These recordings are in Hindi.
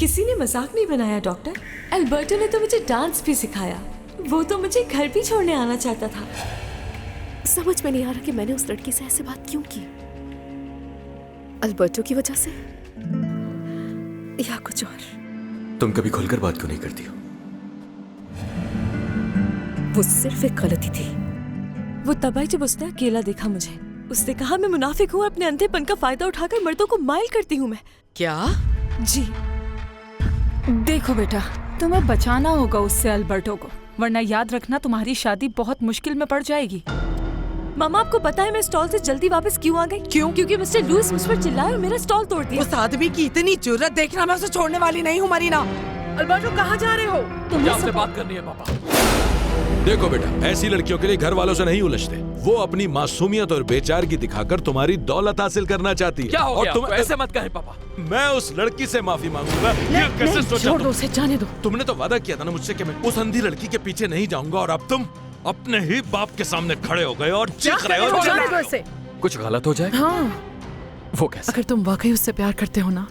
किसी ने मजाक नहीं बनाया डॉक्टर। अल्बर्टो ने तो मुझे डांस भी सिखाया। वो तो मुझे घर भी छोड़ने आना चाहता था। समझ में नहीं आ रहा कि मैंने उस लड़की से ऐसे बात क्यों की। अल्बर्टो की वजह से या कुछ और। तुम कभी खुलकर बात क्यों नहीं करती हो? वो सिर्फ एक गलती थी। वो तब आई जब उसने अकेला देखा मुझे। उसने कहा मैं मुनाफिक हूँ, अपने अंधेपन का फायदा उठाकर मर्दों को माइल करती हूँ मैं। क्या? जी देखो बेटा, तुम्हें बचाना होगा उससे अल्बर्टो को, वरना याद रखना तुम्हारी शादी बहुत मुश्किल में पड़ जाएगी। मामा, आपको पता है मैं स्टॉल से जल्दी वापस क्यों आ गई? क्यों? क्योंकि मिस्टर लुइस मुझ पर चिल्लाए और मेरा स्टॉल तोड़ दिया। उस आदमी की इतनी जुर्रत देखना, मैं उसे छोड़ने वाली नहीं हूँ मरीना। अल्बर्टो कहाँ जा रहे हो? क्या आपसे बात करनी है पापा? देखो बेटा, ऐसी लड़कियों के लिए घर वालों से नहीं उलझते। वो अपनी मासूमियत और बेचारगी दिखाकर तुम्हारी दौलत हासिल करना चाहती है। क्या हो और गया? तुम ऐसे मत कहें पापा। मैं उस लड़की से माफी मांगूंगा। ये कैसे सोचा? छोड़ दो उसे, जाने दो। तुमने तो वादा किया था ना मुझसे कि मैं उस अंधी लड़की के पीछे नहीं जाऊंगा, और अब तुम अपने ही बाप के सामने खड़े हो गए और चीख रहे हो। जाने दो इसे। कुछ गलत हो जाए? हाँ, वो कैसे? अगर तुम वाकई उससे प्यार करते हो ना,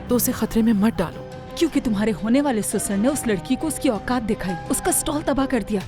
तो उसे खतरे में मत डालो। क्योंकि तुम्हारे होने वाले ससुर ने उस लड़की को उसकी औकात दिखाई, उसका स्टॉल तबाह कर दिया।